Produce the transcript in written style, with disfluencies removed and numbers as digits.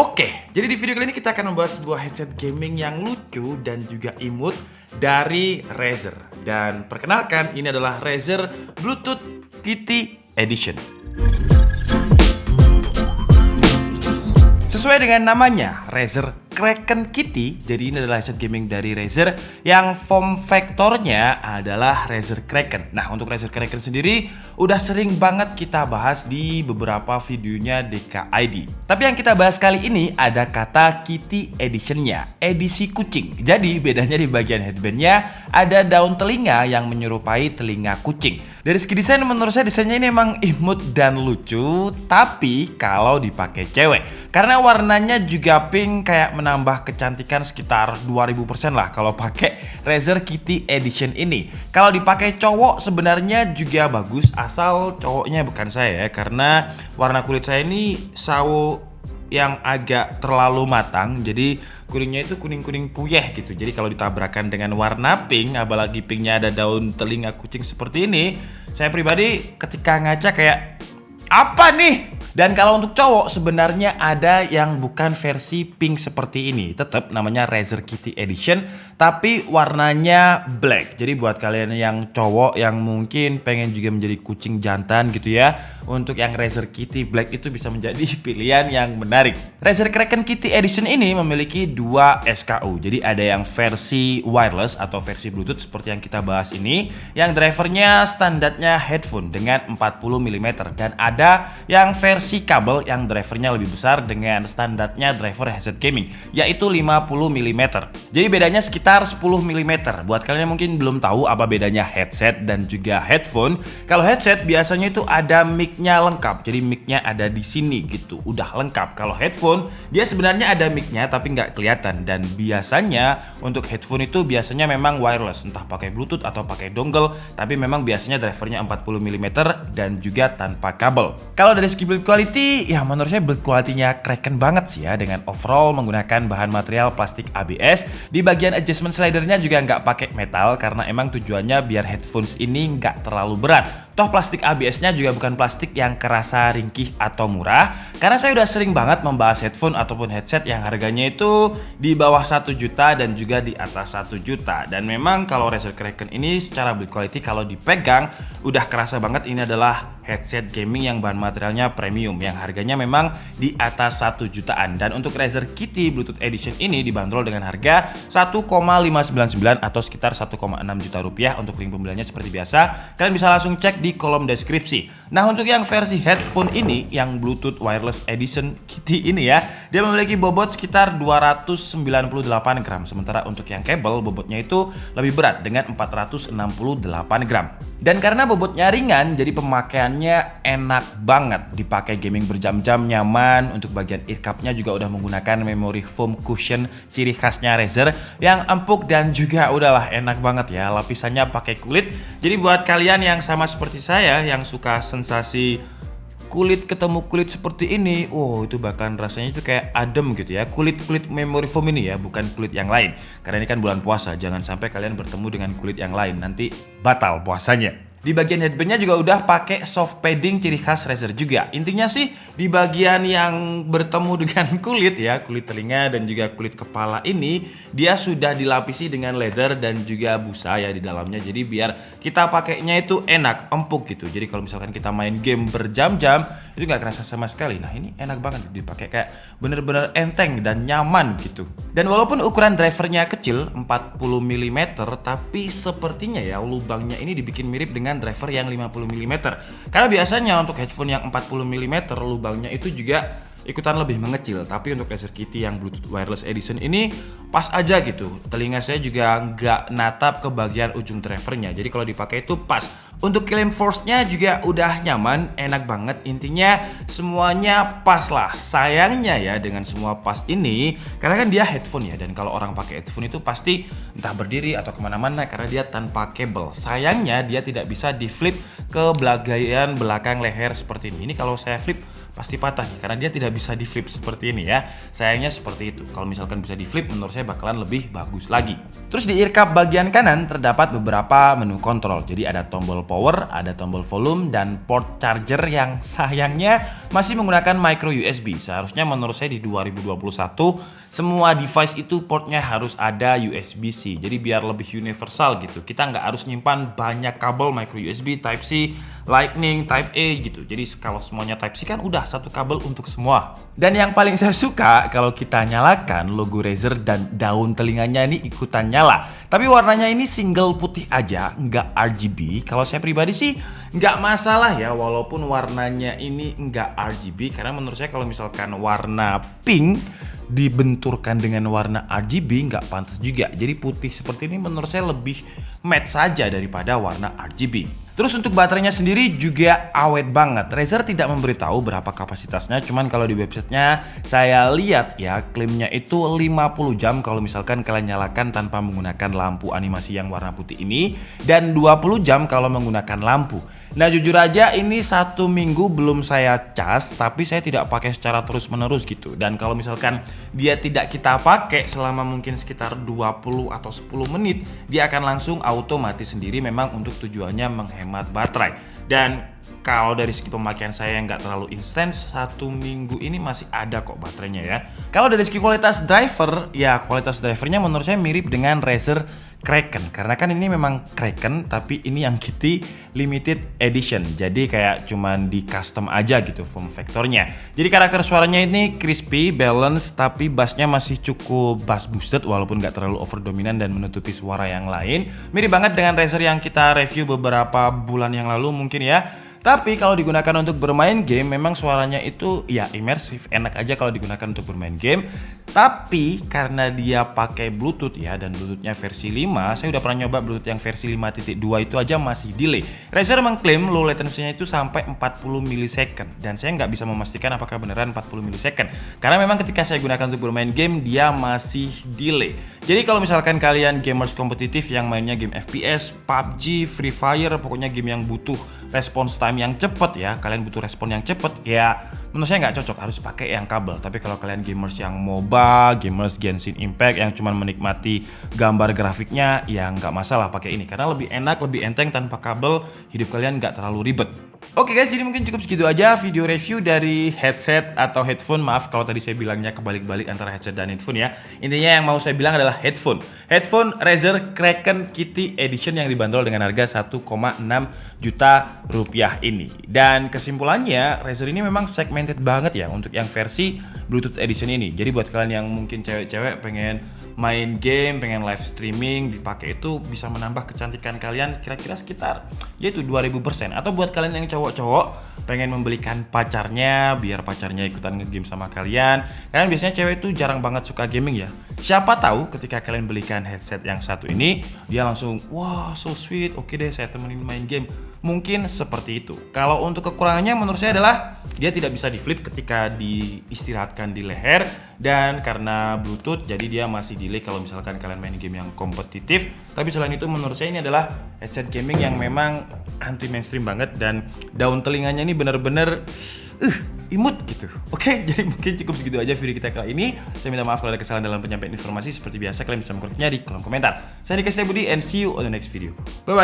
Oke, jadi di video kali ini kita akan membahas sebuah headset gaming yang lucu dan juga imut dari Razer. Dan perkenalkan, ini adalah Razer Bluetooth Kitty Edition. Sesuai dengan namanya, Razer Kraken Kitty. Jadi ini adalah headset gaming dari Razer yang form factornya adalah Razer Kraken. Nah, untuk Razer Kraken sendiri udah sering banget kita bahas di beberapa videonya DKID. Tapi yang kita bahas kali ini ada kata Kitty Editionnya, edisi kucing. Jadi bedanya di bagian headbandnya ada daun telinga yang menyerupai telinga kucing. Dari segi desain, menurut saya desainnya ini emang imut dan lucu, tapi kalau dipakai cewek, karena warnanya juga pink, kayak menambah kecantikan sekitar 2000% lah kalau pakai Razer Kitty Edition ini. Kalau dipakai cowok sebenarnya juga bagus, asal cowoknya bukan saya ya, karena warna kulit saya ini sawo yang agak terlalu matang, jadi kuningnya itu kuning-kuning puyeh gitu. Jadi kalau ditabrakan dengan warna pink, apalagi pinknya ada daun telinga kucing seperti ini, saya pribadi ketika ngaca kayak apa nih? Dan kalau untuk cowok sebenarnya ada yang bukan versi pink seperti ini, tetap namanya Razer Kitty Edition, tapi warnanya black. Jadi buat kalian yang cowok yang mungkin pengen juga menjadi kucing jantan gitu ya, untuk yang Razer Kitty Black itu bisa menjadi pilihan yang menarik. Razer Kraken Kitty Edition ini memiliki dua SKU. Jadi ada yang versi wireless atau versi Bluetooth seperti yang kita bahas ini, yang drivernya standarnya headphone dengan 40 mm, dan ada yang versi kabel yang drivernya lebih besar dengan standarnya driver headset gaming, yaitu 50 mm. Jadi bedanya sekitar 10 mm. Buat kalian yang mungkin belum tahu apa bedanya headset dan juga headphone, kalau headset biasanya itu ada mic-nya lengkap, jadi mic-nya ada di sini gitu, udah lengkap. Kalau headphone dia sebenarnya ada mic-nya tapi nggak kelihatan, dan biasanya untuk headphone itu biasanya memang wireless, entah pakai Bluetooth atau pakai dongle, tapi memang biasanya drivernya 40 mm dan juga tanpa kabel. Kalau dari segi build quality, ya menurut saya build quality-nya Kraken banget sih ya, dengan overall menggunakan bahan material plastik ABS. Di bagian adjustment slidernya juga nggak pakai metal, karena emang tujuannya biar headphones ini nggak terlalu berat. Toh plastik ABS-nya juga bukan plastik yang kerasa ringkih atau murah, karena saya udah sering banget membahas headphone ataupun headset yang harganya itu di bawah 1 juta dan juga di atas 1 juta. Dan memang kalau Razer Kraken ini secara build quality kalau dipegang udah kerasa banget ini adalah headset gaming yang bahan materialnya premium, yang harganya memang di atas 1 jutaan. Dan untuk Razer Kitty Bluetooth Edition ini dibanderol dengan harga 1,599 atau sekitar 1,6 juta rupiah. Untuk link pembeliannya seperti biasa kalian bisa langsung cek di kolom deskripsi. Nah, untuk yang versi headphone ini, yang Bluetooth Wireless Edition Kitty ini ya, dia memiliki bobot sekitar 298 gram. Sementara untuk yang kabel bobotnya itu lebih berat dengan 468 gram. Dan karena bobotnya ringan, jadi pemakaiannya enak banget. Dipakai gaming berjam-jam, nyaman. Untuk bagian earcupnya juga udah menggunakan memory foam cushion ciri khasnya Razer yang empuk dan juga udahlah enak banget ya. Lapisannya pakai kulit. Jadi buat kalian yang sama seperti saya yang suka sensasi kulit ketemu kulit seperti ini, itu bahkan rasanya itu kayak adem gitu ya. Kulit memory foam ini ya, bukan kulit yang lain. Karena ini kan bulan puasa, jangan sampai kalian bertemu dengan kulit yang lain, nanti batal puasanya. Di bagian headbandnya juga udah pakai soft padding ciri khas Razer juga. Intinya sih di bagian yang bertemu dengan kulit ya, kulit telinga dan juga kulit kepala ini, dia sudah dilapisi dengan leather dan juga busa ya di dalamnya. Jadi biar kita pakainya itu enak, empuk gitu. Jadi kalau misalkan kita main game berjam-jam itu nggak kerasa sama sekali. Nah, ini enak banget dipakai, kayak bener-bener enteng dan nyaman gitu. Dan walaupun ukuran drivernya kecil 40 mm, tapi sepertinya ya lubangnya ini dibikin mirip dengan driver yang 50 mm. Karena biasanya untuk headphone yang 40 mm lubangnya itu juga ikutan lebih mengecil. Tapi untuk Razer Kitty yang Bluetooth Wireless Edition ini pas aja gitu. Telinga saya juga nggak natap ke bagian ujung drivernya. Jadi kalau dipakai itu pas. Untuk claim force-nya juga udah nyaman, enak banget. Intinya semuanya pas lah. Sayangnya ya dengan semua pas ini, karena kan dia headphone ya, dan kalau orang pakai headphone itu pasti entah berdiri atau kemana-mana karena dia tanpa kabel. Sayangnya dia tidak bisa di flip ke bagian belakang leher seperti ini. Ini kalau saya flip pasti patah nih, karena dia tidak bisa di flip seperti ini ya. Sayangnya seperti itu. Kalau misalkan bisa di flip, menurut saya bakalan lebih bagus lagi. Terus di ear cup bagian kanan terdapat beberapa menu kontrol. Jadi ada tombol power, ada tombol volume, dan port charger yang sayangnya masih menggunakan micro USB. Seharusnya menurut saya di 2021 semua device itu portnya harus ada USB-C. Jadi biar lebih universal gitu. Kita nggak harus nyimpan banyak kabel micro USB, Type C, Lightning, Type A gitu. Jadi kalau semuanya Type C kan udah satu kabel untuk semua. Dan yang paling saya suka kalau kita nyalakan logo Razer dan daun telinganya ini ikutan nyala. Tapi warnanya ini single putih aja, nggak RGB. Kalau saya pribadi sih nggak masalah ya, walaupun warnanya ini nggak RGB. Karena menurut saya kalau misalkan warna pink dibenturkan dengan warna RGB nggak pantas juga. Jadi putih seperti ini menurut saya lebih matte saja daripada warna RGB. Terus untuk baterainya sendiri juga awet banget. Razer tidak memberitahu berapa kapasitasnya, cuman kalau di websitenya saya lihat ya, klaimnya itu 50 jam kalau misalkan kalian nyalakan tanpa menggunakan lampu animasi yang warna putih ini, dan 20 jam kalau menggunakan lampu. Nah jujur aja ini 1 minggu belum saya cas, tapi saya tidak pakai secara terus menerus gitu. Dan kalau misalkan dia tidak kita pakai selama mungkin sekitar 20 atau 10 menit, dia akan langsung auto mati sendiri, memang untuk tujuannya menghemat baterai. Dan kalau dari segi pemakaian saya yang nggak terlalu intens, 1 minggu ini masih ada kok baterainya ya. Kalau dari segi kualitas driver, ya kualitas drivernya menurut saya mirip dengan Razer Kraken, karena kan ini memang Kraken tapi ini yang Kitty limited edition, jadi kayak cuman di custom aja gitu form factornya. Jadi karakter suaranya ini crispy, balance, tapi bassnya masih cukup bass boosted walaupun nggak terlalu over dominan dan menutupi suara yang lain. Mirip banget dengan Razer yang kita review beberapa bulan yang lalu mungkin ya. Tapi kalau digunakan untuk bermain game, memang suaranya itu ya imersif, enak aja kalau digunakan untuk bermain game. Tapi karena dia pakai Bluetooth ya, dan Bluetoothnya versi 5, saya udah pernah nyoba Bluetooth yang versi 5.2 itu aja masih delay. Razer mengklaim low latency-nya itu sampai 40 millisecond, dan saya nggak bisa memastikan apakah beneran 40 millisecond. Karena memang ketika saya gunakan untuk bermain game, dia masih delay. Jadi kalau misalkan kalian gamers kompetitif yang mainnya game FPS, PUBG, Free Fire, pokoknya game yang butuh response time yang cepet ya, kalian butuh respon yang cepet ya, menurut saya nggak cocok, harus pakai yang kabel. Tapi kalau kalian gamers yang MOBA, gamers Genshin Impact yang cuma menikmati gambar grafiknya, ya nggak masalah pakai ini karena lebih enak, lebih enteng tanpa kabel, hidup kalian nggak terlalu ribet. Oke guys, jadi mungkin cukup segitu aja video review dari headset atau headphone. Maaf kalau tadi saya bilangnya kebalik-balik antara headset dan headphone ya. Intinya yang mau saya bilang adalah headphone. Headphone Razer Kraken Kitty Edition yang dibanderol dengan harga 1,6 juta rupiah ini. Dan kesimpulannya, Razer ini memang segmented banget ya untuk yang versi Bluetooth Edition ini. Jadi buat kalian yang mungkin cewek-cewek pengen main game, pengen live streaming, dipakai itu bisa menambah kecantikan kalian kira-kira sekitar yaitu 2000%. Atau buat kalian yang cowok-cowok pengen membelikan pacarnya biar pacarnya ikutan ngegame sama kalian. Kalian biasanya cewek itu jarang banget suka gaming ya. Siapa tahu ketika kalian belikan headset yang satu ini, dia langsung wah so sweet, oke deh saya temenin main game. Mungkin seperti itu. Kalau untuk kekurangannya menurut saya adalah dia tidak bisa di flip ketika diistirahatkan di leher, dan karena Bluetooth jadi dia masih delay kalau misalkan kalian main game yang kompetitif. Tapi selain itu menurut saya ini adalah headset gaming yang memang anti mainstream banget, dan daun telinganya ini bener-bener imut gitu. Oke, jadi mungkin cukup segitu aja video kita kali ini. Saya minta maaf kalau ada kesalahan dalam penyampaian informasi. Seperti biasa kalian bisa mengkoreksinya di kolom komentar. Saya Dika Setia Budi and see you on the next video. Bye bye.